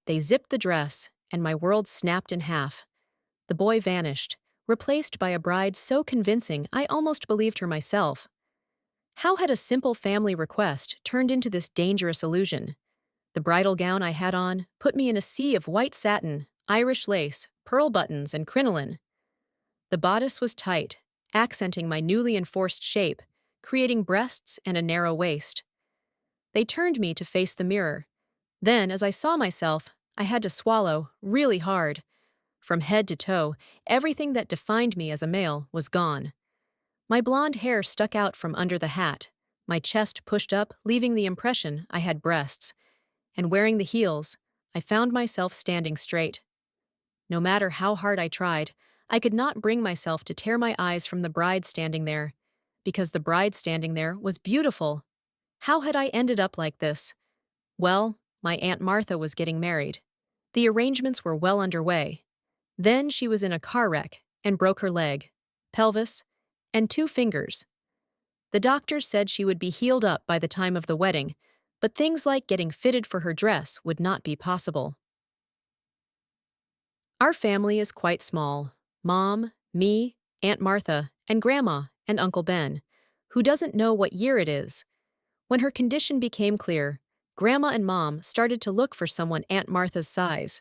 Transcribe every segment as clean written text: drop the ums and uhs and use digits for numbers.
They zipped the dress, and my world snapped in half. The boy vanished, replaced by a bride so convincing I almost believed her myself. How had a simple family request turned into this dangerous illusion? The bridal gown I had on put me in a sea of white satin, Irish lace, pearl buttons, and crinoline. The bodice was tight, accenting my newly enforced shape, creating breasts and a narrow waist. They turned me to face the mirror. Then, as I saw myself, I had to swallow, really hard. From head to toe, everything that defined me as a male was gone. My blonde hair stuck out from under the hat, my chest pushed up, leaving the impression I had breasts. And wearing the heels, I found myself standing straight. No matter how hard I tried, I could not bring myself to tear my eyes from the bride standing there, because the bride standing there was beautiful. How had I ended up like this? Well, my Aunt Martha was getting married. The arrangements were well underway. Then she was in a car wreck and broke her leg, pelvis, and 2 fingers. The doctors said she would be healed up by the time of the wedding, but things like getting fitted for her dress would not be possible. Our family is quite small. Mom, me, Aunt Martha, and Grandma and Uncle Ben, who doesn't know what year it is. When her condition became clear, Grandma and Mom started to look for someone Aunt Martha's size.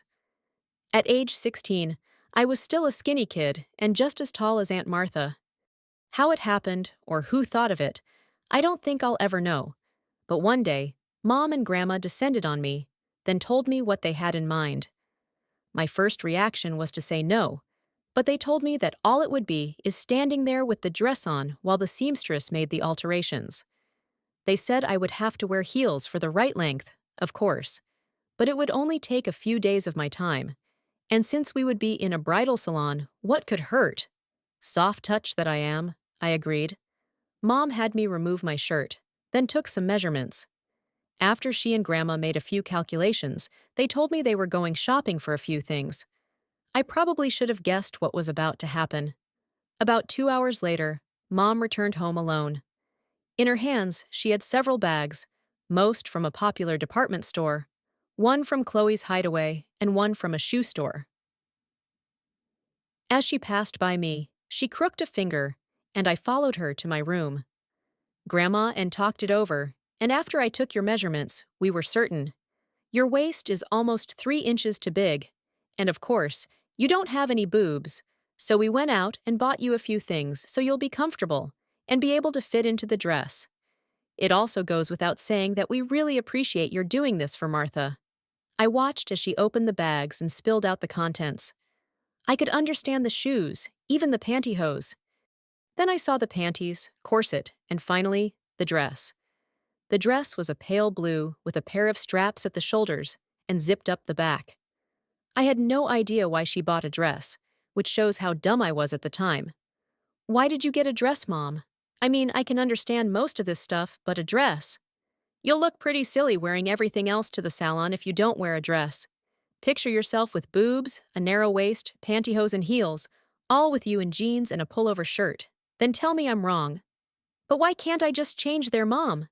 At age 16, I was still a skinny kid and just as tall as Aunt Martha. How it happened, or who thought of it, I don't think I'll ever know. But one day, Mom and Grandma descended on me, then told me what they had in mind. My first reaction was to say no, but they told me that all it would be is standing there with the dress on while the seamstress made the alterations. They said I would have to wear heels for the right length, of course, but it would only take a few days of my time. And since we would be in a bridal salon, what could hurt? Soft touch that I am, I agreed. Mom had me remove my shirt, then took some measurements. After she and Grandma made a few calculations, they told me they were going shopping for a few things. I probably should have guessed what was about to happen. About 2 hours later, Mom returned home alone. In her hands, she had several bags, most from a popular department store, one from Chloe's Hideaway and one from a shoe store. As she passed by me, she crooked a finger, and I followed her to my room. Grandma and talked it over, and after I took your measurements, we were certain. Your waist is almost 3 inches too big, and of course, you don't have any boobs, so we went out and bought you a few things so you'll be comfortable and be able to fit into the dress. It also goes without saying that we really appreciate your doing this for Martha. I watched as she opened the bags and spilled out the contents. I could understand the shoes, even the pantyhose. Then I saw the panties, corset, and finally, the dress. The dress was a pale blue with a pair of straps at the shoulders and zipped up the back. I had no idea why she bought a dress, which shows how dumb I was at the time. Why did you get a dress, Mom? I mean, I can understand most of this stuff, but a dress. You'll look pretty silly wearing everything else to the salon if you don't wear a dress. Picture yourself with boobs, a narrow waist, pantyhose and heels, all with you in jeans and a pullover shirt. Then tell me I'm wrong. But why can't I just change their mom?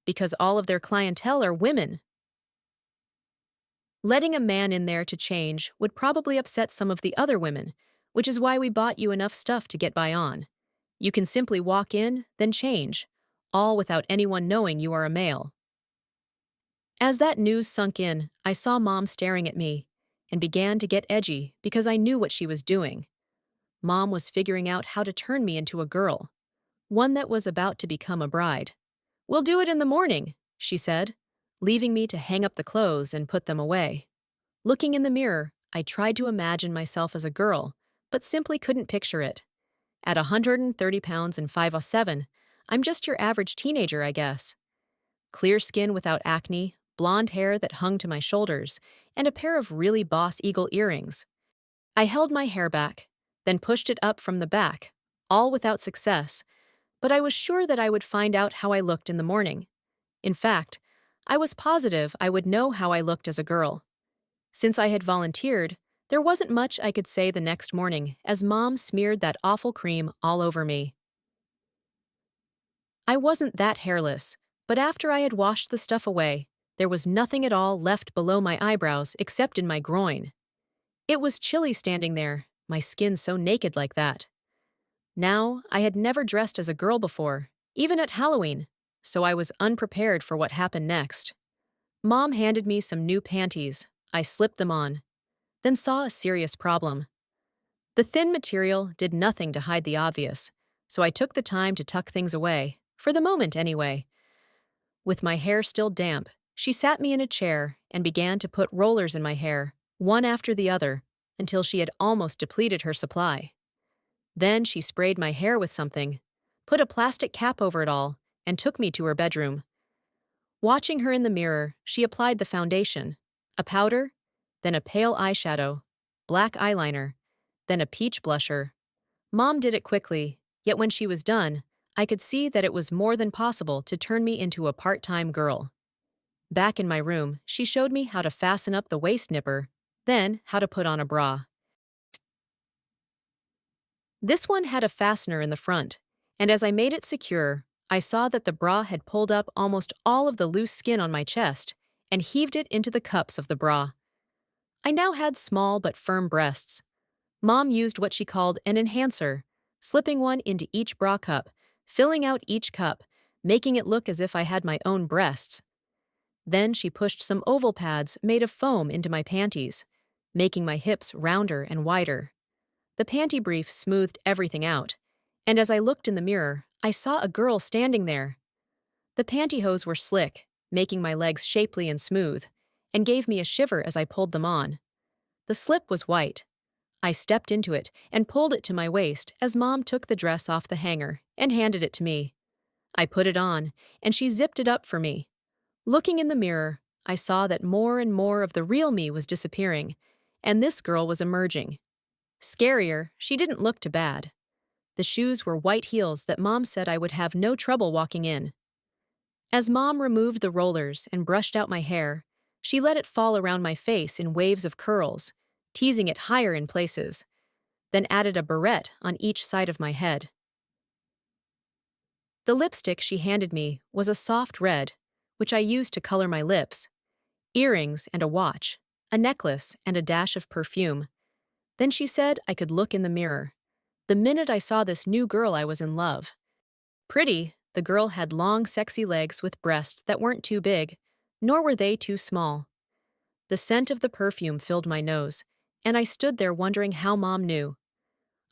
Because all of their clientele are women. Letting a man in there to change would probably upset some of the other women, which is why we bought you enough stuff to get by on. You can simply walk in, then change, all without anyone knowing you are a male. As that news sunk in, I saw Mom staring at me and began to get edgy because I knew what she was doing. Mom was figuring out how to turn me into a girl, one that was about to become a bride. "We'll do it in the morning," she said, leaving me to hang up the clothes and put them away. Looking in the mirror, I tried to imagine myself as a girl, but simply couldn't picture it. At 130 pounds and 5'7", I'm just your average teenager, I guess. Clear skin without acne, blonde hair that hung to my shoulders, and a pair of really boss eagle earrings. I held my hair back, then pushed it up from the back, all without success, but I was sure that I would find out how I looked in the morning. In fact, I was positive I would know how I looked as a girl. Since I had volunteered, there wasn't much I could say the next morning as Mom smeared that awful cream all over me. I wasn't that hairless, but after I had washed the stuff away, There was nothing at all left below my eyebrows except in my groin. It was chilly standing there, my skin so naked like that. Now, I had never dressed as a girl before, even at Halloween, so I was unprepared for what happened next. Mom handed me some new panties. I slipped them on, then saw a serious problem. The thin material did nothing to hide the obvious, so I took the time to tuck things away, for the moment anyway. With my hair still damp, she sat me in a chair and began to put rollers in my hair, one after the other, until she had almost depleted her supply. Then she sprayed my hair with something, put a plastic cap over it all, and took me to her bedroom. Watching her in the mirror, she applied the foundation, a powder, then a pale eyeshadow, black eyeliner, then a peach blusher. Mom did it quickly, yet when she was done, I could see that it was more than possible to turn me into a part-time girl. Back in my room, she showed me how to fasten up the waist nipper, then how to put on a bra. This one had a fastener in the front, and as I made it secure, I saw that the bra had pulled up almost all of the loose skin on my chest and heaved it into the cups of the bra. I now had small but firm breasts. Mom used what she called an enhancer, slipping one into each bra cup, filling out each cup, making it look as if I had my own breasts. Then she pushed some oval pads made of foam into my panties, making my hips rounder and wider. The panty brief smoothed everything out, and as I looked in the mirror, I saw a girl standing there. The pantyhose were slick, making my legs shapely and smooth, and gave me a shiver as I pulled them on. The slip was white. I stepped into it and pulled it to my waist as Mom took the dress off the hanger and handed it to me. I put it on, and she zipped it up for me. Looking in the mirror, I saw that more and more of the real me was disappearing, and this girl was emerging. Scarier, she didn't look too bad. The shoes were white heels that Mom said I would have no trouble walking in. As Mom removed the rollers and brushed out my hair, she let it fall around my face in waves of curls, teasing it higher in places, then added a barrette on each side of my head. The lipstick she handed me was a soft red, which I used to color my lips, earrings and a watch, a necklace and a dash of perfume. Then she said I could look in the mirror. The minute I saw this new girl, I was in love. Pretty, the girl had long, sexy legs with breasts that weren't too big, nor were they too small. The scent of the perfume filled my nose, and I stood there wondering how Mom knew.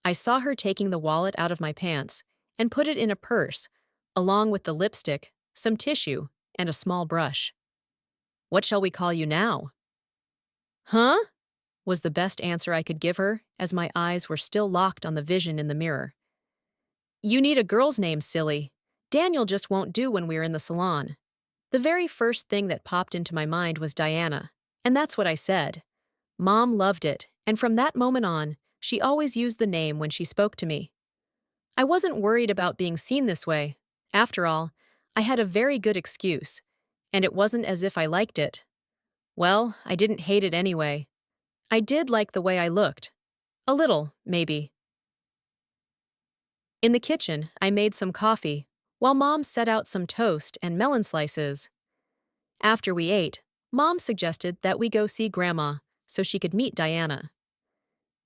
I saw her taking the wallet out of my pants and put it in a purse, along with the lipstick, some tissue, and a small brush. "What shall we call you now?" "Huh?" was the best answer I could give her, as my eyes were still locked on the vision in the mirror. "You need a girl's name, silly. Daniel just won't do when we're in the salon." The very first thing that popped into my mind was Diana, and that's what I said. Mom loved it, and from that moment on, she always used the name when she spoke to me. I wasn't worried about being seen this way. After all, I had a very good excuse, and it wasn't as if I liked it. Well, I didn't hate it anyway. I did like the way I looked. A little, maybe. In the kitchen, I made some coffee, while Mom set out some toast and melon slices. After we ate, Mom suggested that we go see Grandma so she could meet Diana.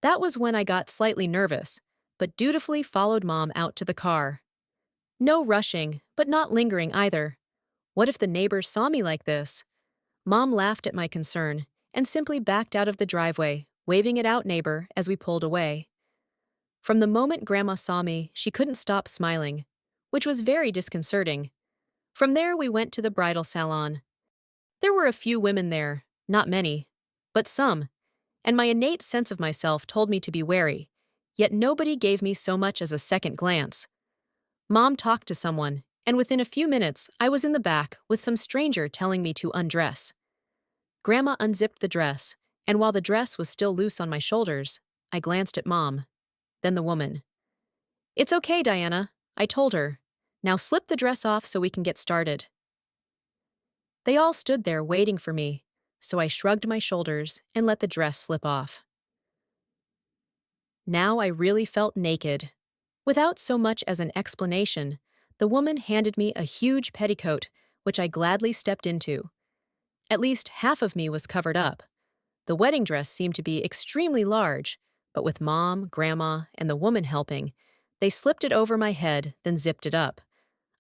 That was when I got slightly nervous, but dutifully followed Mom out to the car. No rushing, but not lingering either. What if the neighbors saw me like this? Mom laughed at my concern and simply backed out of the driveway, waving it out, "Neighbor," as we pulled away. From the moment Grandma saw me, she couldn't stop smiling, which was very disconcerting. From there, we went to the bridal salon. There were a few women there, not many, but some, and my innate sense of myself told me to be wary, yet nobody gave me so much as a second glance. Mom talked to someone, and within a few minutes, I was in the back with some stranger telling me to undress. Grandma unzipped the dress, and while the dress was still loose on my shoulders, I glanced at Mom, then the woman. "It's okay, Diana," I told her. "Now slip the dress off so we can get started." They all stood there waiting for me, so I shrugged my shoulders and let the dress slip off. Now I really felt naked. Without so much as an explanation, the woman handed me a huge petticoat, which I gladly stepped into. At least half of me was covered up. The wedding dress seemed to be extremely large, but with Mom, Grandma, and the woman helping, they slipped it over my head, then zipped it up.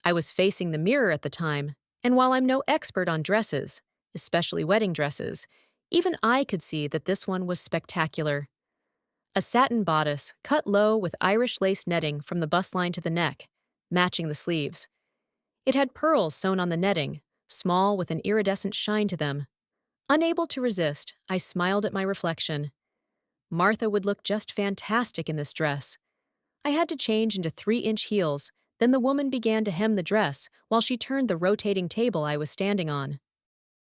I was facing the mirror at the time, and while I'm no expert on dresses, especially wedding dresses, even I could see that this one was spectacular. A satin bodice, cut low with Irish lace netting from the bust line to the neck, matching the sleeves. It had pearls sewn on the netting, small with an iridescent shine to them. Unable to resist, I smiled at my reflection. Martha would look just fantastic in this dress. I had to change into 3-inch heels, then the woman began to hem the dress while she turned the rotating table I was standing on.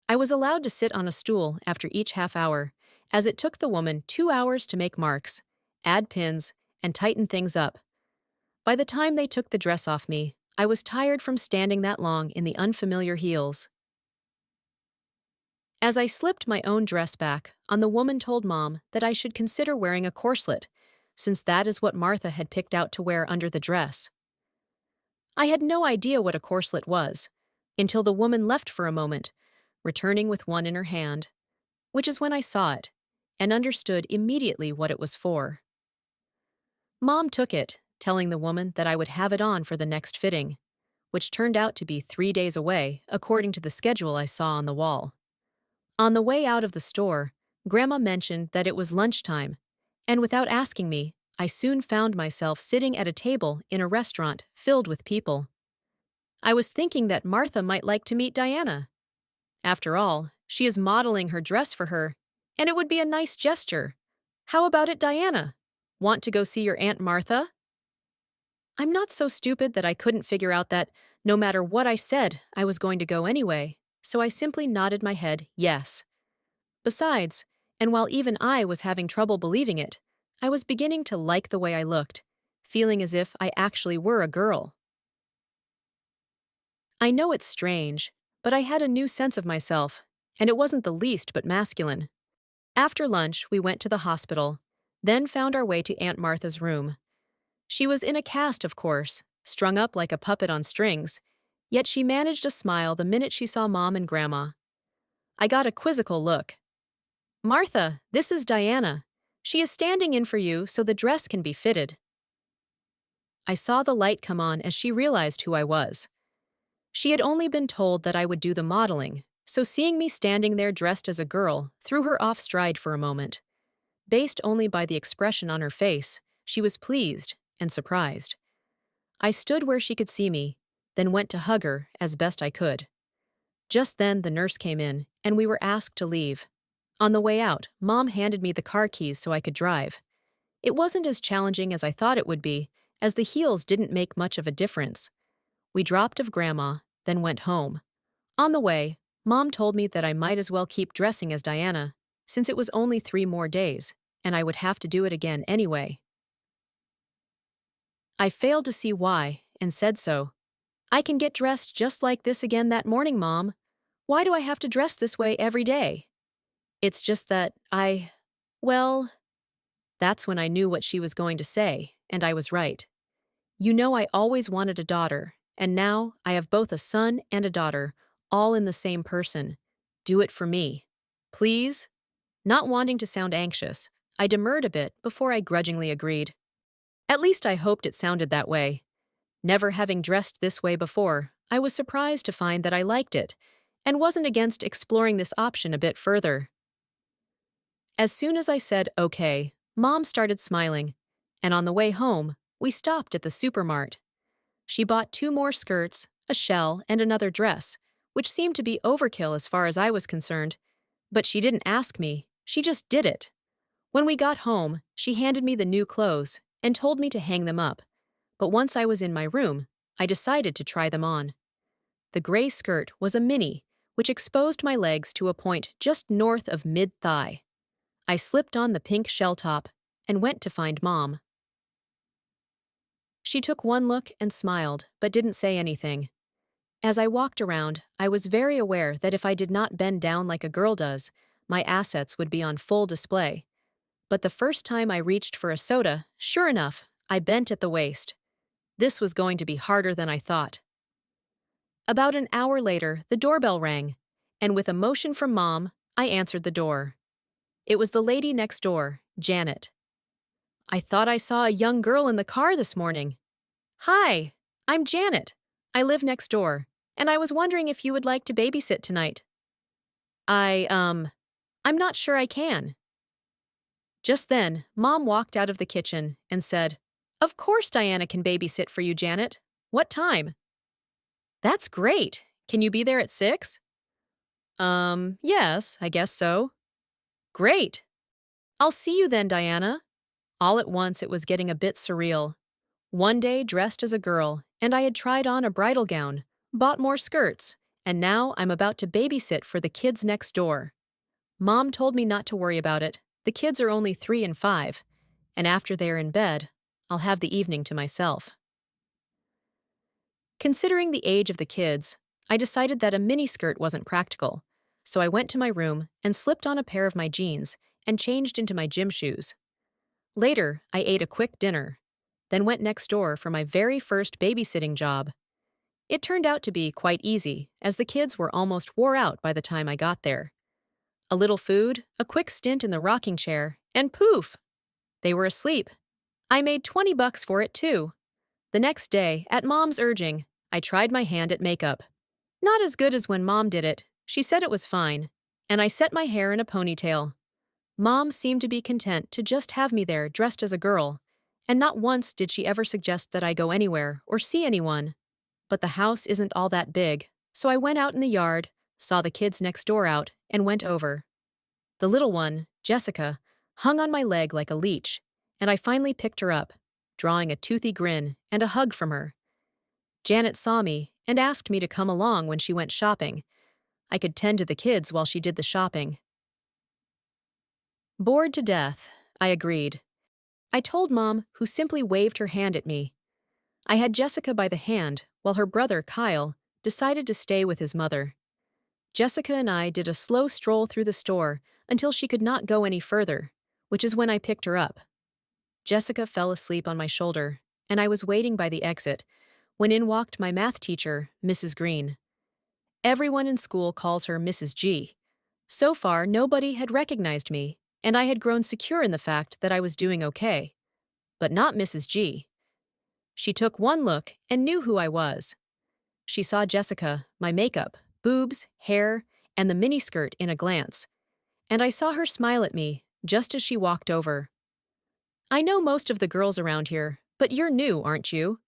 I was allowed to sit on a stool after each half hour, as it took the woman 2 hours to make marks, add pins, and tighten things up. By the time they took the dress off me, I was tired from standing that long in the unfamiliar heels. As I slipped my own dress back on, the woman told Mom that I should consider wearing a corselet, since that is what Martha had picked out to wear under the dress. I had no idea what a corselet was, until the woman left for a moment, returning with one in her hand, which is when I saw it, and understood immediately what it was for. Mom took it, telling the woman that I would have it on for the next fitting, which turned out to be 3 days away, according to the schedule I saw on the wall. On the way out of the store, Grandma mentioned that it was lunchtime, and without asking me, I soon found myself sitting at a table in a restaurant filled with people. I was thinking that Martha might like to meet Diana. After all, she is modeling her dress for her, and it would be a nice gesture. How about it, Diana? Want to go see your Aunt Martha? I'm not so stupid that I couldn't figure out that, no matter what I said, I was going to go anyway, so I simply nodded my head yes. Besides, and while even I was having trouble believing it, I was beginning to like the way I looked, feeling as if I actually were a girl. I know it's strange, but I had a new sense of myself, and it wasn't the least but masculine. After lunch, we went to the hospital, then found our way to Aunt Martha's room. She was in a cast, of course, strung up like a puppet on strings, yet she managed a smile the minute she saw Mom and Grandma. I got a quizzical look. Martha, this is Diana. She is standing in for you so the dress can be fitted. I saw the light come on as she realized who I was. She had only been told that I would do the modeling, so seeing me standing there dressed as a girl threw her off stride for a moment. Based only by the expression on her face, she was pleased and surprised. I stood where she could see me, then went to hug her as best I could. Just then the nurse came in, and we were asked to leave. On the way out, Mom handed me the car keys so I could drive. It wasn't as challenging as I thought it would be, as the heels didn't make much of a difference. We dropped off Grandma, then went home. On the way, Mom told me that I might as well keep dressing as Diana, since it was only 3 more days, and I would have to do it again anyway. I failed to see why, and said so. I can get dressed just like this again that morning, Mom. Why do I have to dress this way every day? It's just that well, that's when I knew what she was going to say, and I was right. You know, I always wanted a daughter, and now I have both a son and a daughter, all in the same person. Do it for me. Please? Not wanting to sound anxious, I demurred a bit before I grudgingly agreed. At least I hoped it sounded that way. Never having dressed this way before, I was surprised to find that I liked it, and wasn't against exploring this option a bit further. As soon as I said okay, Mom started smiling, and on the way home, we stopped at the supermart. She bought 2 more skirts, a shell, and another dress, which seemed to be overkill as far as I was concerned. But she didn't ask me, she just did it. When we got home, she handed me the new clothes and told me to hang them up. But once I was in my room, I decided to try them on. The gray skirt was a mini, which exposed my legs to a point just north of mid-thigh. I slipped on the pink shell top and went to find Mom. She took one look and smiled, but didn't say anything. As I walked around, I was very aware that if I did not bend down like a girl does, my assets would be on full display. But the first time I reached for a soda, sure enough, I bent at the waist. This was going to be harder than I thought. About an hour later, the doorbell rang, and with a motion from Mom, I answered the door. It was the lady next door, Janet. "I thought I saw a young girl in the car this morning." "Hi, I'm Janet. I live next door, and I was wondering if you would like to babysit tonight." I'm not sure I can." Just then, Mom walked out of the kitchen and said, "Of course Diana can babysit for you, Janet. What time?" "That's great. Can you be there at 6?" Yes, I guess so." "Great. I'll see you then, Diana." All at once it was getting a bit surreal. One day dressed as a girl, and I had tried on a bridal gown, bought more skirts, and now I'm about to babysit for the kids next door. Mom told me not to worry about it. The kids are only 3 and 5, and after they are in bed, I'll have the evening to myself. Considering the age of the kids, I decided that a miniskirt wasn't practical, so I went to my room and slipped on a pair of my jeans and changed into my gym shoes. Later, I ate a quick dinner, then went next door for my very first babysitting job. It turned out to be quite easy, as the kids were almost wore out by the time I got there. A little food, a quick stint in the rocking chair, and poof! They were asleep. I made $20 for it too. The next day, at Mom's urging, I tried my hand at makeup. Not as good as when Mom did it. She said it was fine, and I set my hair in a ponytail. Mom seemed to be content to just have me there dressed as a girl, and not once did she ever suggest that I go anywhere or see anyone. But the house isn't all that big, so I went out in the yard, saw the kids next door out, and went over. The little one, Jessica, hung on my leg like a leech, and I finally picked her up, drawing a toothy grin and a hug from her. Janet saw me and asked me to come along when she went shopping. I could tend to the kids while she did the shopping. Bored to death, I agreed. I told Mom, who simply waved her hand at me. I had Jessica by the hand, while her brother, Kyle, decided to stay with his mother. Jessica and I did a slow stroll through the store until she could not go any further, which is when I picked her up. Jessica fell asleep on my shoulder, and I was waiting by the exit when in walked my math teacher, Mrs. Green. Everyone in school calls her Mrs. G. So far, nobody had recognized me, and I had grown secure in the fact that I was doing okay. But not Mrs. G. She took one look and knew who I was. She saw Jessica, my makeup, boobs, hair, and the miniskirt in a glance, and I saw her smile at me just as she walked over. "I know most of the girls around here, but you're new, aren't you?"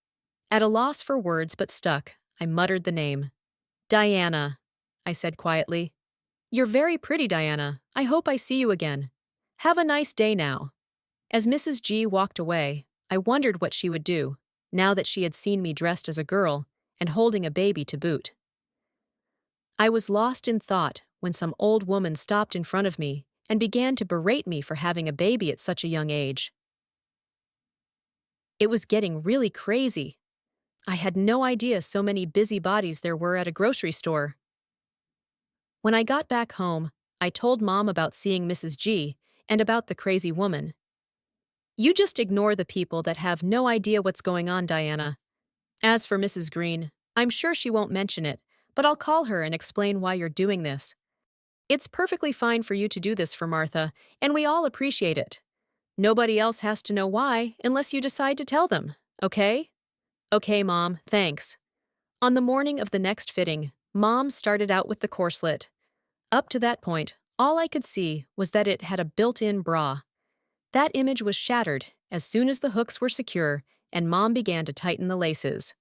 At a loss for words but stuck, I muttered the name. "Diana," I said quietly. "You're very pretty, Diana. I hope I see you again. Have a nice day now." As Mrs. G walked away, I wondered what she would do, now that she had seen me dressed as a girl and holding a baby to boot. I was lost in thought when some old woman stopped in front of me and began to berate me for having a baby at such a young age. It was getting really crazy. I had no idea so many busybodies there were at a grocery store. When I got back home, I told Mom about seeing Mrs. G and about the crazy woman. "You just ignore the people that have no idea what's going on, Diana. As for Mrs. Green, I'm sure she won't mention it, but I'll call her and explain why you're doing this. It's perfectly fine for you to do this for Martha, and we all appreciate it. Nobody else has to know why unless you decide to tell them, okay?" "Okay, Mom, thanks." On the morning of the next fitting, Mom started out with the corselet. Up to that point, all I could see was that it had a built-in bra. That image was shattered as soon as the hooks were secure and Mom began to tighten the laces.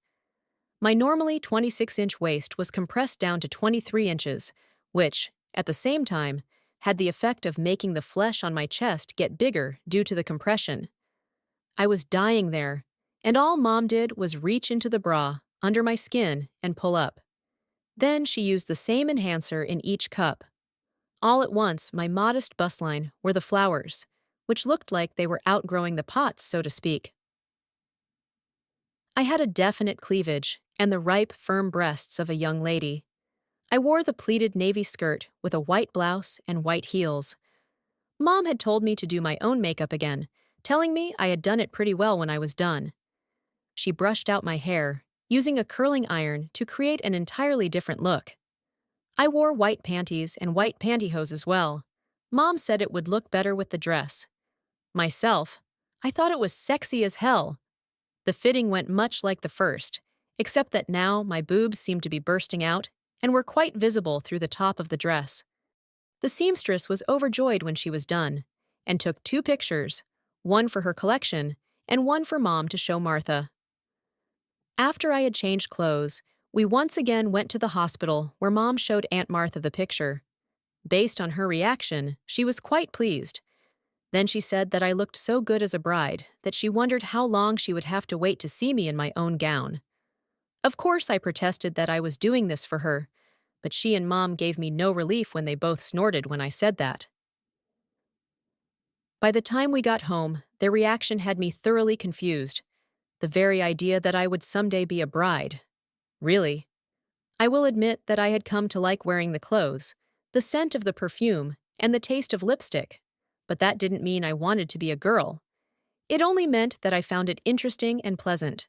My normally 26-inch waist was compressed down to 23 inches, which, at the same time, had the effect of making the flesh on my chest get bigger due to the compression. I was dying there, and all Mom did was reach into the bra, under my skin, and pull up. Then she used the same enhancer in each cup. All at once, my modest bustline were the flowers, which looked like they were outgrowing the pots, so to speak. I had a definite cleavage and the ripe, firm breasts of a young lady. I wore the pleated navy skirt with a white blouse and white heels. Mom had told me to do my own makeup again, telling me I had done it pretty well when I was done. She brushed out my hair, using a curling iron to create an entirely different look. I wore white panties and white pantyhose as well. Mom said it would look better with the dress. Myself, I thought it was sexy as hell. The fitting went much like the first, except that now my boobs seemed to be bursting out and were quite visible through the top of the dress. The seamstress was overjoyed when she was done, and took 2 pictures, one for her collection and one for Mom to show Martha. After I had changed clothes, we once again went to the hospital where Mom showed Aunt Martha the picture. Based on her reaction, she was quite pleased. Then she said that I looked so good as a bride that she wondered how long she would have to wait to see me in my own gown. Of course, I protested that I was doing this for her, but she and Mom gave me no relief when they both snorted when I said that. By the time we got home, their reaction had me thoroughly confused. The very idea that I would someday be a bride. Really? I will admit that I had come to like wearing the clothes, the scent of the perfume, and the taste of lipstick. But that didn't mean I wanted to be a girl. It only meant that I found it interesting and pleasant.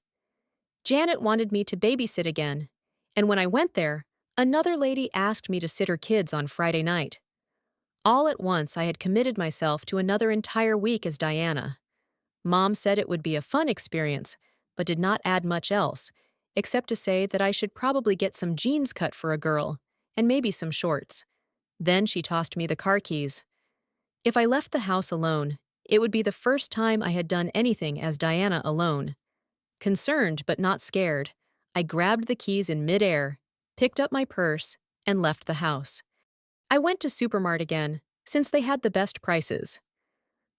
Janet wanted me to babysit again, and when I went there, another lady asked me to sit her kids on Friday night. All at once, I had committed myself to another entire week as Diana. Mom said it would be a fun experience, but did not add much else, except to say that I should probably get some jeans cut for a girl, and maybe some shorts. Then she tossed me the car keys. If I left the house alone, it would be the first time I had done anything as Diana alone. Concerned but not scared, I grabbed the keys in midair, picked up my purse, and left the house. I went to Supermart again, since they had the best prices.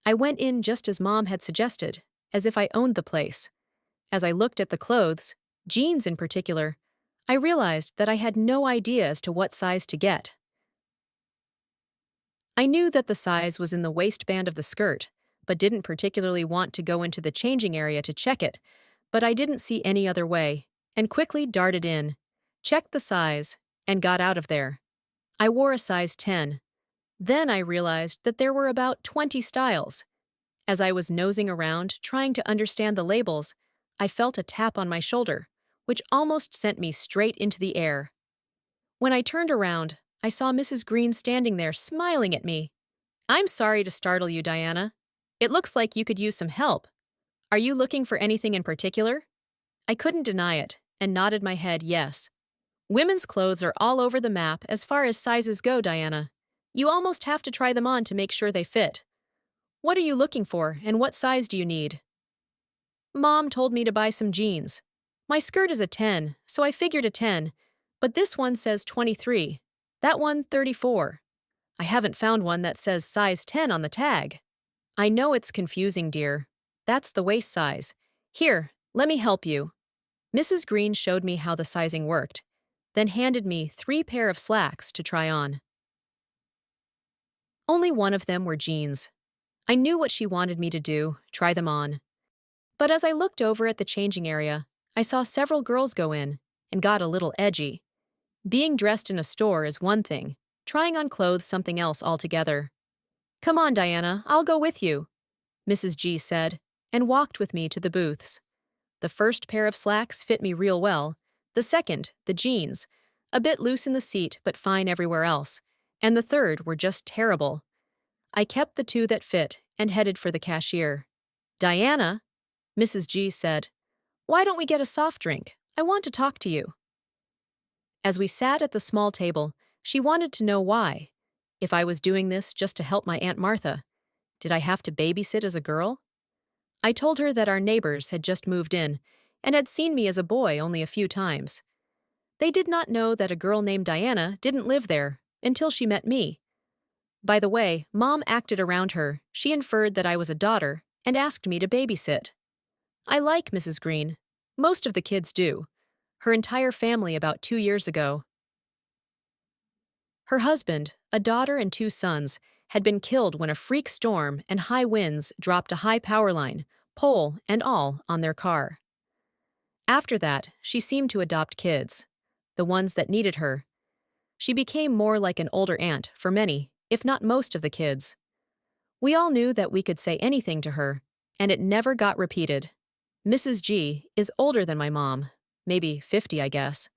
I went in just as Mom had suggested, as if I owned the place. As I looked at the clothes, jeans in particular, I realized that I had no idea as to what size to get. I knew that the size was in the waistband of the skirt, but didn't particularly want to go into the changing area to check it, but I didn't see any other way, and quickly darted in, checked the size, and got out of there. I wore a size 10. Then I realized that there were about 20 styles. As I was nosing around, trying to understand the labels, I felt a tap on my shoulder, which almost sent me straight into the air. When I turned around, I saw Mrs. Green standing there smiling at me. "I'm sorry to startle you, Diana. It looks like you could use some help. Are you looking for anything in particular?" I couldn't deny it, and nodded my head yes. "Women's clothes are all over the map as far as sizes go, Diana. You almost have to try them on to make sure they fit. What are you looking for, and what size do you need?" "Mom told me to buy some jeans. My skirt is a 10, so I figured a 10, but this one says 23. That one 34. I haven't found one that says size 10 on the tag." "I know it's confusing, dear. That's the waist size. Here, let me help you." Mrs. Green showed me how the sizing worked, then handed me 3 pairs of slacks to try on. Only one of them were jeans. I knew what she wanted me to do, try them on. But as I looked over at the changing area, I saw several girls go in, and got a little edgy. Being dressed in a store is one thing, trying on clothes something else altogether. "Come on, Diana, I'll go with you," Mrs. G said, and walked with me to the booths. The first pair of slacks fit me real well, the second, the jeans, a bit loose in the seat but fine everywhere else, and the third were just terrible. I kept the 2 that fit and headed for the cashier. "Diana," Mrs. G said, "why don't we get a soft drink? I want to talk to you." As we sat at the small table, she wanted to know why. If I was doing this just to help my Aunt Martha, did I have to babysit as a girl? I told her that our neighbors had just moved in and had seen me as a boy only a few times. They did not know that a girl named Diana didn't live there until she met me. By the way, Mom acted around her. She inferred that I was a daughter and asked me to babysit. I like Mrs. Green. Most of the kids do. Her entire family about 2 years ago. Her husband, a daughter and 2 sons, had been killed when a freak storm and high winds dropped a high power line, pole and all, on their car. After that, she seemed to adopt kids, the ones that needed her. She became more like an older aunt for many, if not most of the kids. We all knew that we could say anything to her, and it never got repeated. Mrs. G is older than my mom, maybe 50, I guess.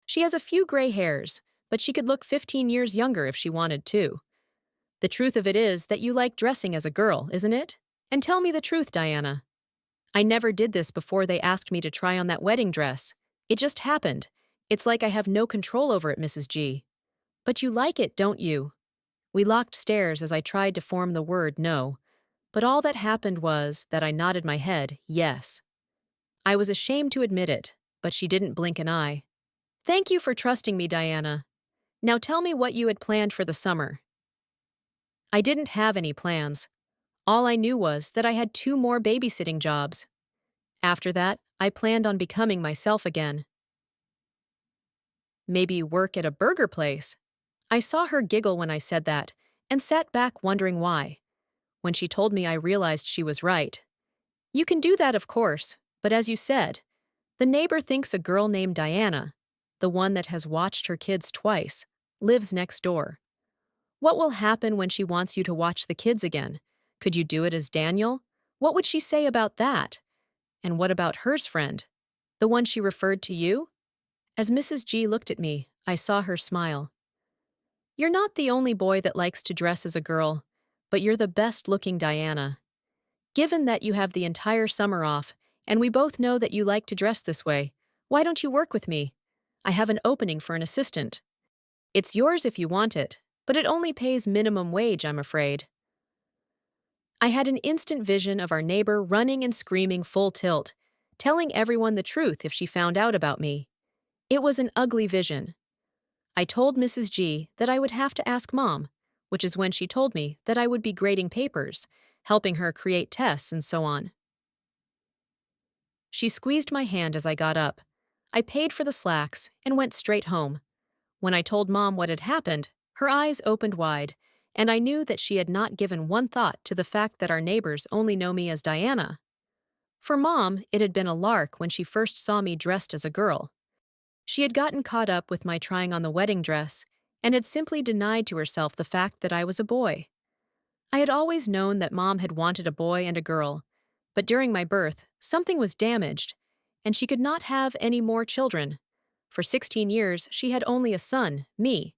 She has a few gray hairs, but she could look 15 years younger if she wanted to. The truth of it is that you like dressing as a girl, isn't it? And tell me the truth, Diana. I never did this before they asked me to try on that wedding dress. It just happened. It's like I have no control over it, Mrs. G. But you like it, don't you? We locked stares as I tried to form the word no, but all that happened was that I nodded my head, yes. I was ashamed to admit it, but she didn't blink an eye. Thank you for trusting me, Diana. Now tell me what you had planned for the summer. I didn't have any plans. All I knew was that I had 2 more babysitting jobs. After that, I planned on becoming myself again. Maybe work at a burger place. I saw her giggle when I said that, and sat back wondering why. When she told me, I realized she was right. You can do that, of course, but as you said, the neighbor thinks a girl named Diana, the one that has watched her kids twice, lives next door. What will happen when she wants you to watch the kids again? Could you do it as Daniel? What would she say about that? And what about hers friend? The one she referred to you? As Mrs. G looked at me, I saw her smile. You're not the only boy that likes to dress as a girl, but you're the best-looking Diana. Given that you have the entire summer off, and we both know that you like to dress this way, why don't you work with me? I have an opening for an assistant. It's yours if you want it, but it only pays minimum wage, I'm afraid. I had an instant vision of our neighbor running and screaming full tilt, telling everyone the truth if she found out about me. It was an ugly vision. I told Mrs. G that I would have to ask Mom, which is when she told me that I would be grading papers, helping her create tests, and so on. She squeezed my hand as I got up. I paid for the slacks and went straight home. When I told Mom what had happened, her eyes opened wide, and I knew that she had not given one thought to the fact that our neighbors only know me as Diana. For Mom, it had been a lark when she first saw me dressed as a girl. She had gotten caught up with my trying on the wedding dress and had simply denied to herself the fact that I was a boy. I had always known that Mom had wanted a boy and a girl, but during my birth, something was damaged, and she could not have any more children. For 16 years, she had only a son, me.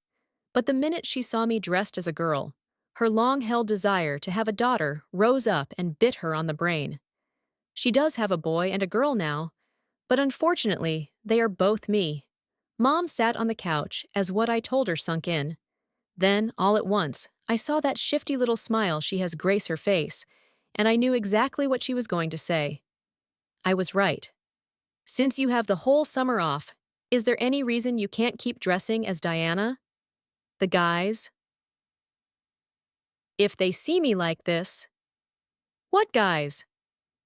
But the minute she saw me dressed as a girl, her long-held desire to have a daughter rose up and bit her on the brain. She does have a boy and a girl now, but unfortunately, they are both me. Mom sat on the couch as what I told her sunk in. Then, all at once, I saw that shifty little smile she has grace her face, and I knew exactly what she was going to say. I was right. Since you have the whole summer off, is there any reason you can't keep dressing as Diana? The guys? If they see me like this... What guys?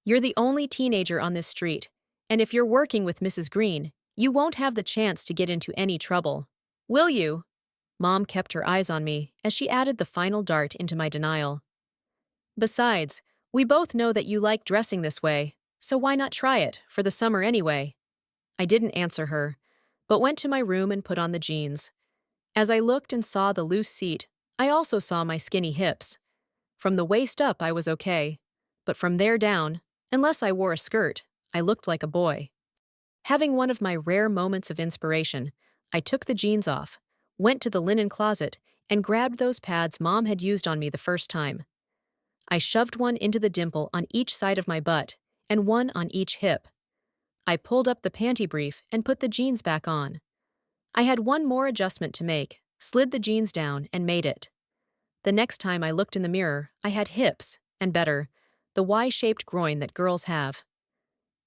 You're the only teenager on this street, and if you're working with Mrs. Green, you won't have the chance to get into any trouble. Will you? Mom kept her eyes on me as she added the final dart into my denial. Besides, we both know that you like dressing this way, so why not try it, for the summer anyway? I didn't answer her, but went to my room and put on the jeans. As I looked and saw the loose seat, I also saw my skinny hips. From the waist up, I was okay, but from there down, unless I wore a skirt, I looked like a boy. Having one of my rare moments of inspiration, I took the jeans off, went to the linen closet, and grabbed those pads Mom had used on me the first time. I shoved one into the dimple on each side of my butt and one on each hip. I pulled up the panty brief and put the jeans back on. I had one more adjustment to make, slid the jeans down, and made it. The next time I looked in the mirror, I had hips, and better, the Y-shaped groin that girls have.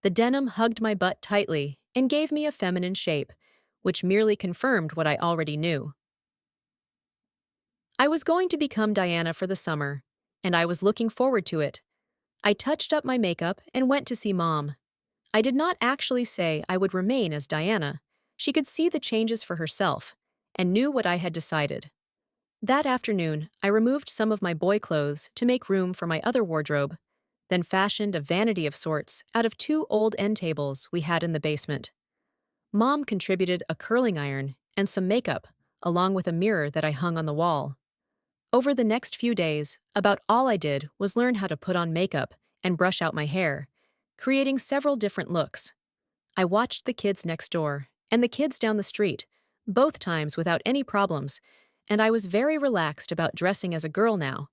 The denim hugged my butt tightly and gave me a feminine shape, which merely confirmed what I already knew. I was going to become Diana for the summer, and I was looking forward to it. I touched up my makeup and went to see Mom. I did not actually say I would remain as Diana. She could see the changes for herself and knew what I had decided. That afternoon, I removed some of my boy clothes to make room for my other wardrobe, then fashioned a vanity of sorts out of 2 old end tables we had in the basement. Mom contributed a curling iron and some makeup, along with a mirror that I hung on the wall. Over the next few days, about all I did was learn how to put on makeup and brush out my hair, creating several different looks. I watched the kids next door and the kids down the street, both times without any problems, and I was very relaxed about dressing as a girl now.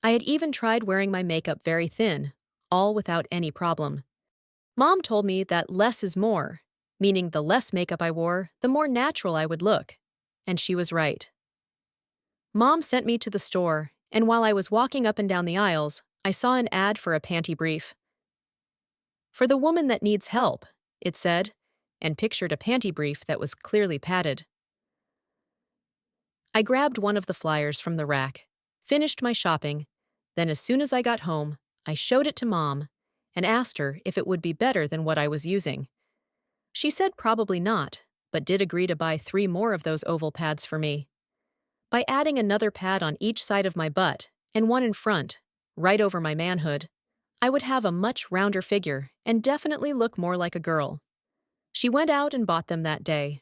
I had even tried wearing my makeup very thin, all without any problem. Mom told me that less is more, meaning the less makeup I wore, the more natural I would look. And she was right. Mom sent me to the store, and while I was walking up and down the aisles, I saw an ad for a panty brief. For the woman that needs help, it said, and pictured a panty brief that was clearly padded. I grabbed one of the flyers from the rack, finished my shopping, then as soon as I got home, I showed it to Mom and asked her if it would be better than what I was using. She said probably not, but did agree to buy 3 more of those oval pads for me. By adding another pad on each side of my butt and one in front, right over my manhood, I would have a much rounder figure and definitely look more like a girl. She went out and bought them that day.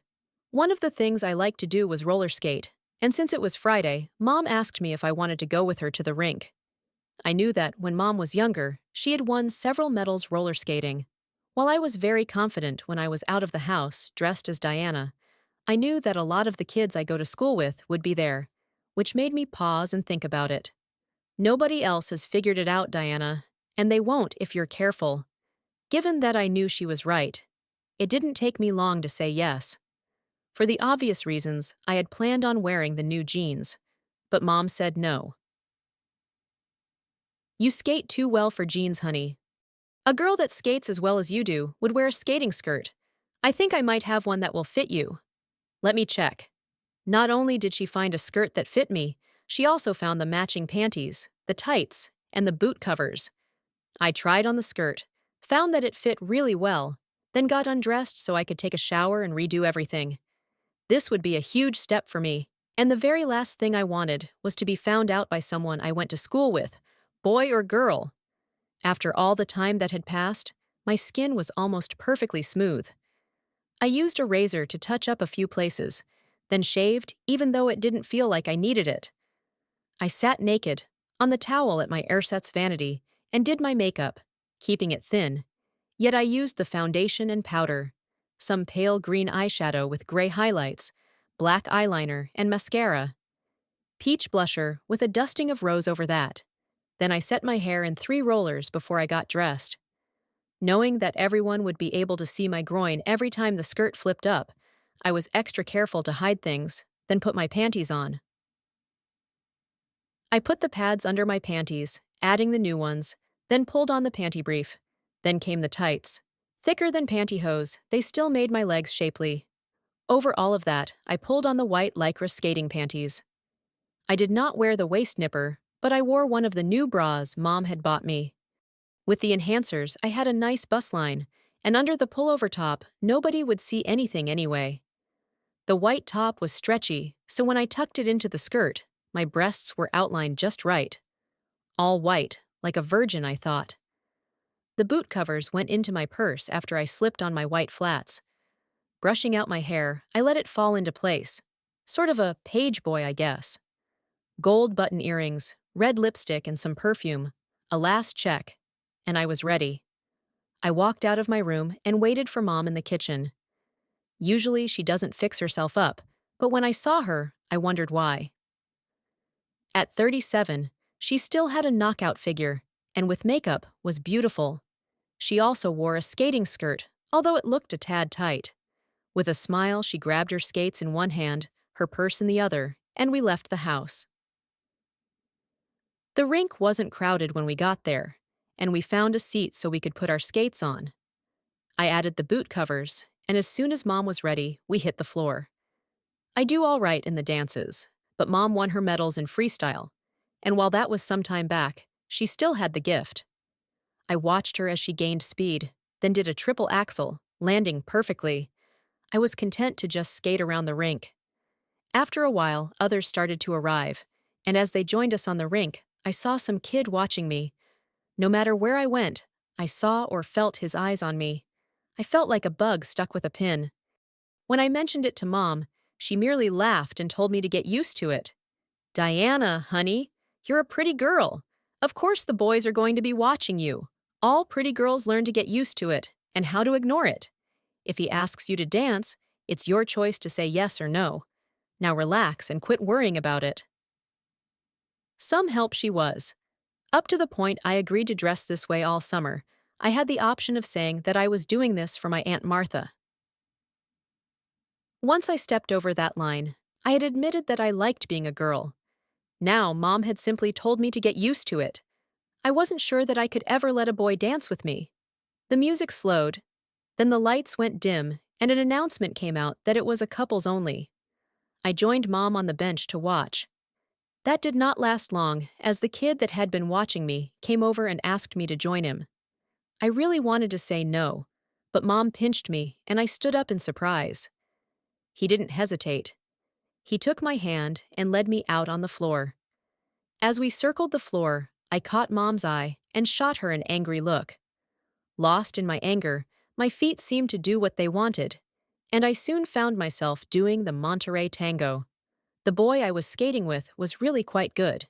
One of the things I liked to do was roller skate, and since it was Friday, Mom asked me if I wanted to go with her to the rink. I knew that, when Mom was younger, she had won several medals roller skating. While I was very confident when I was out of the house, dressed as Diana, I knew that a lot of the kids I go to school with would be there, which made me pause and think about it. Nobody else has figured it out, Diana, and they won't if you're careful. Given that I knew she was right, it didn't take me long to say yes. For the obvious reasons, I had planned on wearing the new jeans, but Mom said no. You skate too well for jeans, honey. A girl that skates as well as you do would wear a skating skirt. I think I might have one that will fit you. Let me check. Not only did she find a skirt that fit me, she also found the matching panties, the tights, and the boot covers. I tried on the skirt, found that it fit really well, then got undressed so I could take a shower and redo everything. This would be a huge step for me, and the very last thing I wanted was to be found out by someone I went to school with, boy or girl. After all the time that had passed, my skin was almost perfectly smooth. I used a razor to touch up a few places, then shaved even though it didn't feel like I needed it. I sat naked, on the towel at my ersatz vanity, and did my makeup, keeping it thin. Yet I used the foundation and powder, some pale green eyeshadow with gray highlights, black eyeliner, and mascara, peach blusher with a dusting of rose over that. Then I set my hair in 3 rollers before I got dressed. Knowing that everyone would be able to see my groin every time the skirt flipped up, I was extra careful to hide things, then put my panties on. I put the pads under my panties, adding the new ones, then pulled on the panty brief. Then came the tights. Thicker than pantyhose, they still made my legs shapely. Over all of that, I pulled on the white lycra skating panties. I did not wear the waist nipper, but I wore one of the new bras Mom had bought me. With the enhancers, I had a nice bust line, and under the pullover top, nobody would see anything anyway. The white top was stretchy, so when I tucked it into the skirt, my breasts were outlined just right. All white, like a virgin, I thought. The boot covers went into my purse after I slipped on my white flats. Brushing out my hair, I let it fall into place. Sort of a page boy, I guess. Gold button earrings, red lipstick, and some perfume. A last check. And I was ready. I walked out of my room and waited for Mom in the kitchen. Usually she doesn't fix herself up, but when I saw her, I wondered why. At 37, she still had a knockout figure, and with makeup was beautiful. She also wore a skating skirt, although it looked a tad tight. With a smile, she grabbed her skates in one hand, her purse in the other, and we left the house. The rink wasn't crowded when we got there, and we found a seat so we could put our skates on. I added the boot covers, and as soon as Mom was ready, we hit the floor. I do all right in the dances, but Mom won her medals in freestyle, and while that was some time back, she still had the gift. I watched her as she gained speed, then did a triple axel, landing perfectly. I was content to just skate around the rink. After a while, others started to arrive, and as they joined us on the rink, I saw some kid watching me. No matter where I went, I saw or felt his eyes on me. I felt like a bug stuck with a pin. When I mentioned it to Mom, she merely laughed and told me to get used to it. "Diana, honey, you're a pretty girl. Of course the boys are going to be watching you. All pretty girls learn to get used to it, and how to ignore it. If he asks you to dance, It's your choice to say yes or no. Now relax and quit worrying about it. Some help she was. Up to the point I agreed to dress this way all summer, I had the option of saying that I was doing this for my Aunt Martha. Once I stepped over that line, I had admitted that I liked being a girl. Now Mom had simply told me to get used to it. I wasn't sure that I could ever let a boy dance with me. The music slowed, then the lights went dim, and an announcement came out that it was a couples only. I joined Mom on the bench to watch. That did not last long, as the kid that had been watching me came over and asked me to join him. I really wanted to say no, but Mom pinched me, and I stood up in surprise. He didn't hesitate. He took my hand and led me out on the floor. As we circled the floor, I caught Mom's eye and shot her an angry look. Lost in my anger, my feet seemed to do what they wanted, and I soon found myself doing the Monterey Tango. The boy I was skating with was really quite good.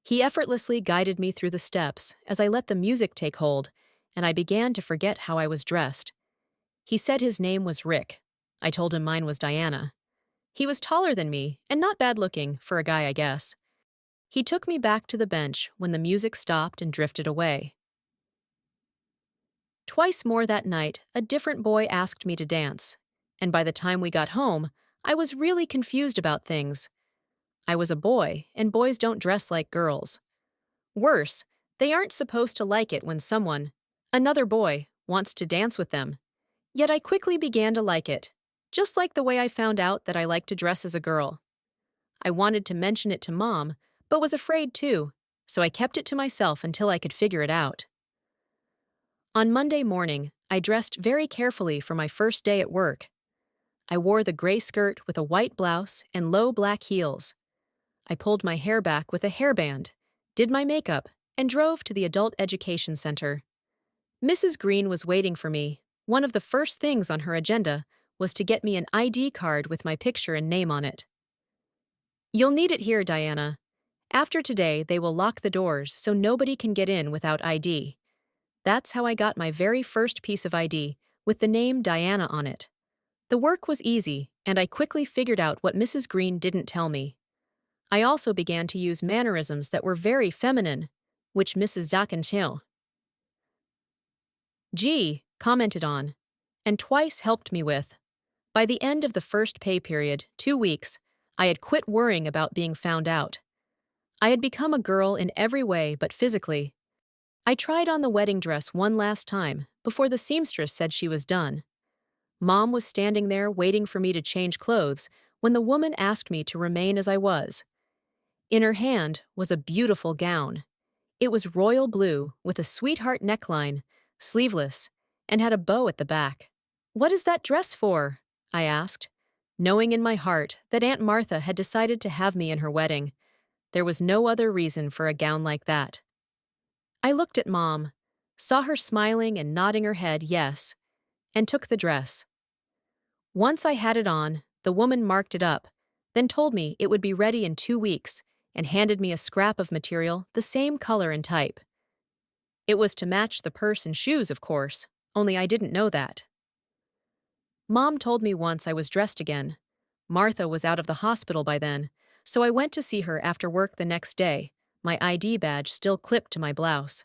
He effortlessly guided me through the steps as I let the music take hold, and I began to forget how I was dressed. He said his name was Rick. I told him mine was Diana. He was taller than me, and not bad looking, for a guy, I guess. He took me back to the bench when the music stopped and drifted away. Twice more that night, a different boy asked me to dance, and by the time we got home, I was really confused about things. I was a boy, and boys don't dress like girls. Worse, they aren't supposed to like it when someone, another boy, wants to dance with them. Yet I quickly began to like it, just like the way I found out that I liked to dress as a girl. I wanted to mention it to Mom, but was afraid too, so I kept it to myself until I could figure it out. On Monday morning, I dressed very carefully for my first day at work. I wore the gray skirt with a white blouse and low black heels. I pulled my hair back with a hairband, did my makeup, and drove to the Adult Education Center. Mrs. Green was waiting for me. One of the first things on her agenda was to get me an ID card with my picture and name on it. "You'll need it here, Diana. After today, they will lock the doors so nobody can get in without ID." That's how I got my very first piece of ID, with the name Diana on it. The work was easy, and I quickly figured out what Mrs. Green didn't tell me. I also began to use mannerisms that were very feminine, which Mrs. G commented on, and twice helped me with. By the end of the first pay period, 2 weeks, I had quit worrying about being found out. I had become a girl in every way but physically. I tried on the wedding dress one last time before the seamstress said she was done. Mom was standing there waiting for me to change clothes when the woman asked me to remain as I was. In her hand was a beautiful gown. It was royal blue with a sweetheart neckline, sleeveless, and had a bow at the back. "What is that dress for?" I asked, knowing in my heart that Aunt Martha had decided to have me in her wedding. There was no other reason for a gown like that. I looked at Mom, saw her smiling and nodding her head yes, and took the dress. Once I had it on, the woman marked it up, then told me it would be ready in 2 weeks and handed me a scrap of material the same color and type. It was to match the purse and shoes, of course, only I didn't know that. Mom told me once I was dressed again. Martha was out of the hospital by then, so I went to see her after work the next day, my ID badge still clipped to my blouse.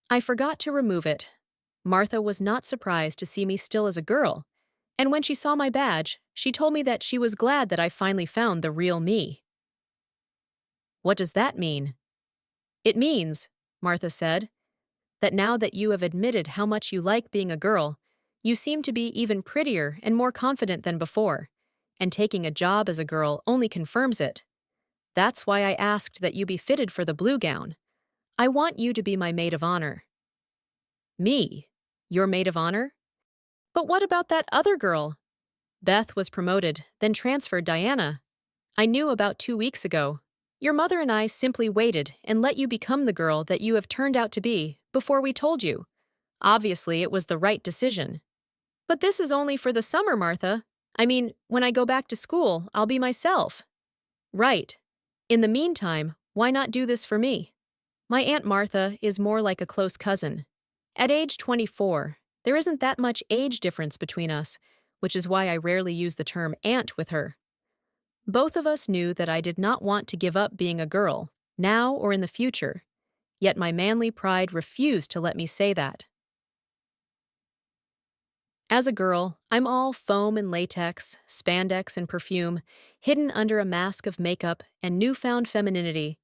I forgot to remove it. Martha was not surprised to see me still as a girl, and when she saw my badge, she told me that she was glad that I finally found the real me. "What does that mean?" "It means," Martha said, "that now that you have admitted how much you like being a girl, you seem to be even prettier and more confident than before, and taking a job as a girl only confirms it. That's why I asked that you be fitted for the blue gown. I want you to be my maid of honor." "Me? Your maid of honor? But what about that other girl?" "Beth was promoted, then transferred Diana. I knew about 2 weeks ago. Your mother and I simply waited and let you become the girl that you have turned out to be before we told you. Obviously, it was the right decision." "But this is only for the summer, Martha. I mean, when I go back to school, I'll be myself." "Right. In the meantime, why not do this for me? My Aunt Martha is more like a close cousin. At age 24, There isn't that much age difference between us, which is why I rarely use the term aunt with her. Both of us knew that I did not want to give up being a girl, now or in the future, yet my manly pride refused to let me say that. As a girl, I'm all foam and latex, spandex and perfume, hidden under a mask of makeup and newfound femininity.